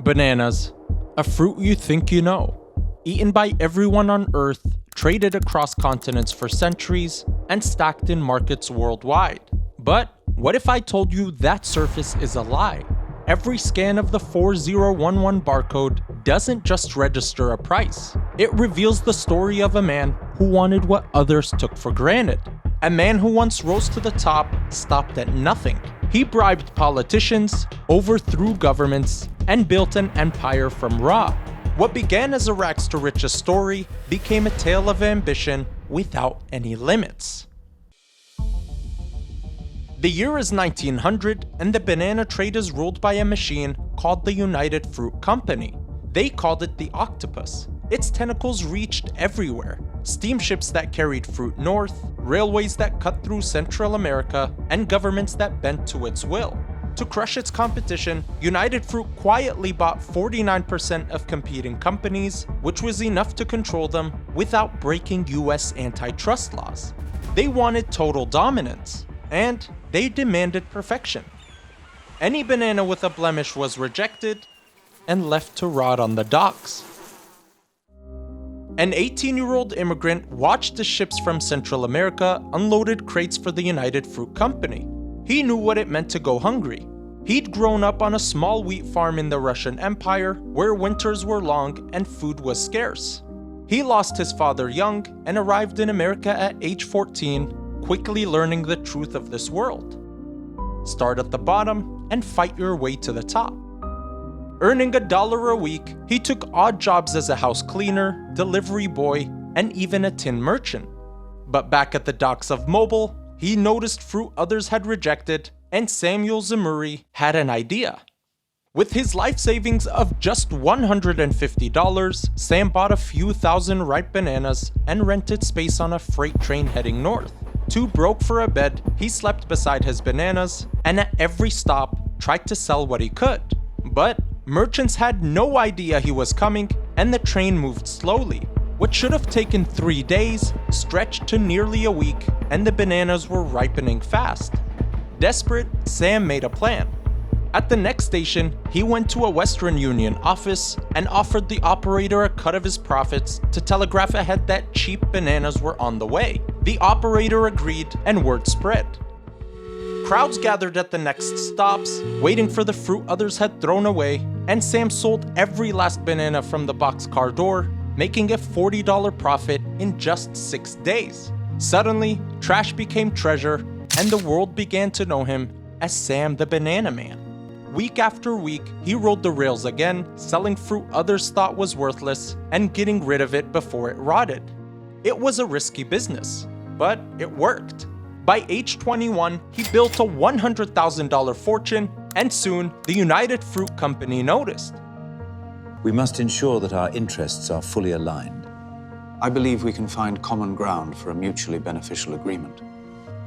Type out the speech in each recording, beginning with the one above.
Bananas, a fruit you think you know, eaten by everyone on Earth, traded across continents for centuries, and stacked in markets worldwide. But what if I told you that surface is a lie? Every scan of the 4011 barcode doesn't just register a price. It reveals the story of a man who wanted what others took for granted. A man who once rose to the top, stopped at nothing. He bribed politicians, overthrew governments, and built an empire from raw. What began as a rags to riches story became a tale of ambition without any limits. The year is 1900, and the banana trade is ruled by a machine called the United Fruit Company. They called it the Octopus. Its tentacles reached everywhere. Steamships that carried fruit north, railways that cut through Central America, and governments that bent to its will. To crush its competition, United Fruit quietly bought 49% of competing companies, which was enough to control them without breaking US antitrust laws. They wanted total dominance, and they demanded perfection. Any banana with a blemish was rejected and left to rot on the docks. An 18-year-old immigrant watched the ships from Central America unloaded crates for the United Fruit Company. He knew what it meant to go hungry. He'd grown up on a small wheat farm in the Russian Empire, where winters were long and food was scarce. He lost his father young and arrived in America at age 14, quickly learning the truth of this world. Start at the bottom and fight your way to the top. Earning $1 a week, he took odd jobs as a house cleaner, delivery boy, and even a tin merchant. But back at the docks of Mobile, he noticed fruit others had rejected, and Sam Zemurray had an idea. With his life savings of just $150, Sam bought a few thousand ripe bananas and rented space on a freight train heading north. Too broke for a bed, he slept beside his bananas, and at every stop, tried to sell what he could. But merchants had no idea he was coming, and the train moved slowly. What should have taken 3 days stretched to nearly a week, and the bananas were ripening fast. Desperate, Sam made a plan. At the next station, he went to a Western Union office and offered the operator a cut of his profits to telegraph ahead that cheap bananas were on the way. The operator agreed, and word spread. Crowds gathered at the next stops, waiting for the fruit others had thrown away, and Sam sold every last banana from the boxcar door, making a $40 profit in just 6 days. Suddenly, trash became treasure, and the world began to know him as Sam the Banana Man. Week after week, he rode the rails again, selling fruit others thought was worthless and getting rid of it before it rotted. It was a risky business, but it worked. By age 21, he built a $100,000 fortune, and soon the United Fruit Company noticed. We must ensure that our interests are fully aligned. I believe we can find common ground for a mutually beneficial agreement.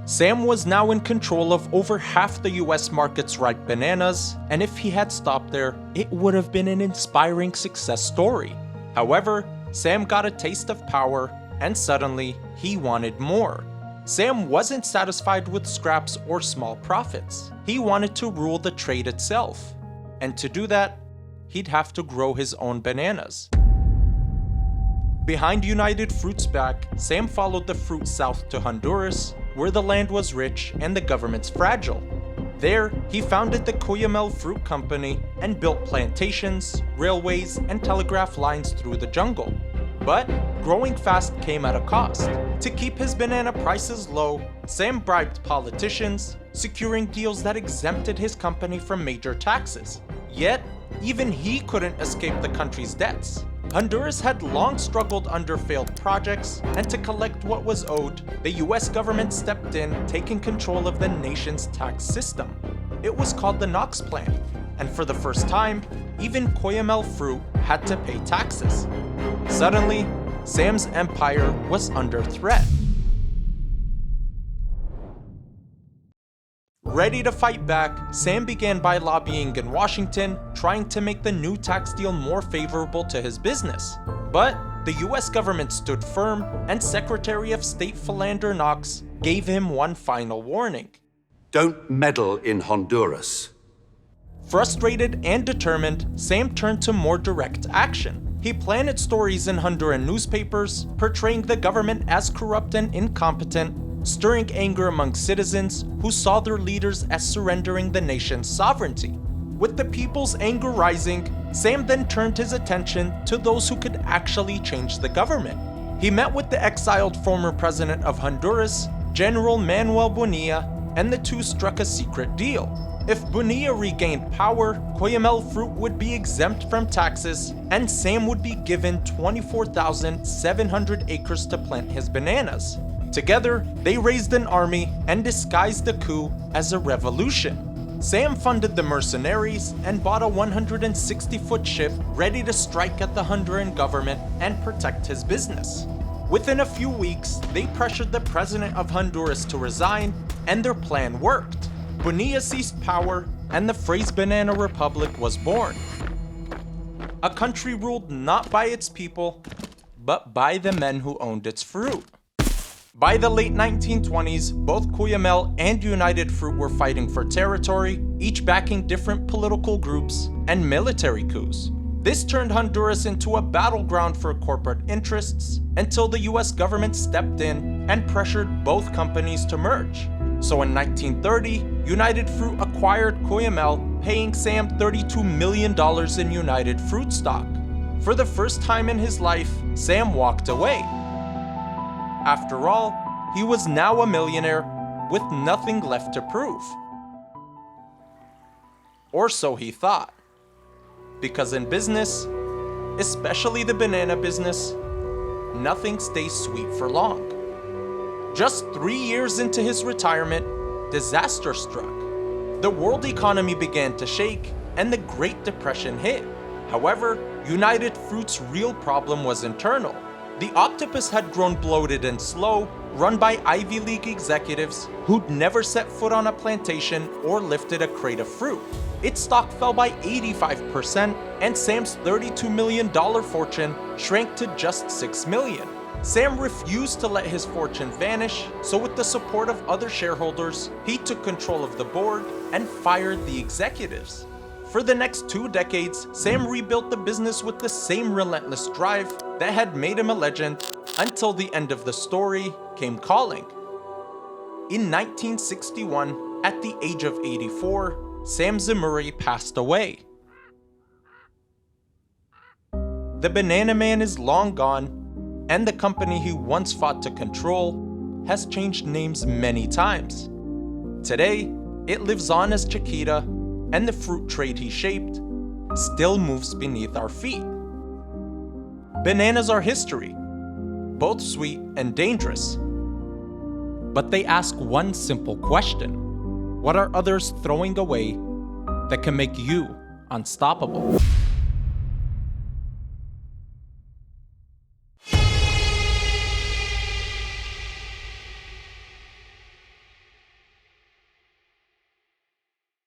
Sam was now in control of over half the US market's ripe bananas, and if he had stopped there, it would have been an inspiring success story. However, Sam got a taste of power, and suddenly, he wanted more. Sam wasn't satisfied with scraps or small profits. He wanted to rule the trade itself. And to do that, he'd have to grow his own bananas. Behind United Fruit's back, Sam followed the fruit south to Honduras, where the land was rich and the government's fragile. There, he founded the Cuyamel Fruit Company and built plantations, railways, and telegraph lines through the jungle. But growing fast came at a cost. To keep his banana prices low, Sam bribed politicians, securing deals that exempted his company from major taxes. Yet, even he couldn't escape the country's debts. Honduras had long struggled under failed projects, and to collect what was owed, the US government stepped in, taking control of the nation's tax system. It was called the Knox Plan, and for the first time, even Cuyamel fruit had to pay taxes. Suddenly, Sam's empire was under threat. Ready to fight back, Sam began by lobbying in Washington, trying to make the new tax deal more favorable to his business. But the US government stood firm, and Secretary of State Philander Knox gave him one final warning. Don't meddle in Honduras. Frustrated and determined, Sam turned to more direct action. He planted stories in Honduran newspapers, portraying the government as corrupt and incompetent, stirring anger among citizens who saw their leaders as surrendering the nation's sovereignty. With the people's anger rising, Sam then turned his attention to those who could actually change the government. He met with the exiled former president of Honduras, General Manuel Bonilla, and the two struck a secret deal. If Bonilla regained power, Cuyamel fruit would be exempt from taxes, and Sam would be given 24,700 acres to plant his bananas. Together, they raised an army and disguised the coup as a revolution. Sam funded the mercenaries and bought a 160-foot ship ready to strike at the Honduran government and protect his business. Within a few weeks, they pressured the president of Honduras to resign, and their plan worked. Bonilla seized power, and the phrase Banana Republic was born. A country ruled not by its people, but by the men who owned its fruit. By the late 1920s, both Cuyamel and United Fruit were fighting for territory, each backing different political groups and military coups. This turned Honduras into a battleground for corporate interests until the US government stepped in and pressured both companies to merge. So in 1930, United Fruit acquired Cuyamel, paying Sam $32 million in United Fruit stock. For the first time in his life, Sam walked away. After all, he was now a millionaire with nothing left to prove. Or so he thought. Because in business, especially the banana business, nothing stays sweet for long. Just 3 years into his retirement, disaster struck. The world economy began to shake, and the Great Depression hit. However, United Fruit's real problem was internal. The Octopus had grown bloated and slow, run by Ivy League executives who'd never set foot on a plantation or lifted a crate of fruit. Its stock fell by 85%, and Sam's $32 million fortune shrank to just $6 million. Sam refused to let his fortune vanish, so with the support of other shareholders, he took control of the board and fired the executives. For the next 2 decades, Sam rebuilt the business with the same relentless drive that had made him a legend until the end of the story came calling. In 1961, at the age of 84, Sam Zemurray passed away. The Banana Man is long gone, and the company he once fought to control has changed names many times. Today, it lives on as Chiquita, and the fruit trade he shaped still moves beneath our feet. Bananas are history, both sweet and dangerous. But they ask one simple question: what are others throwing away that can make you unstoppable?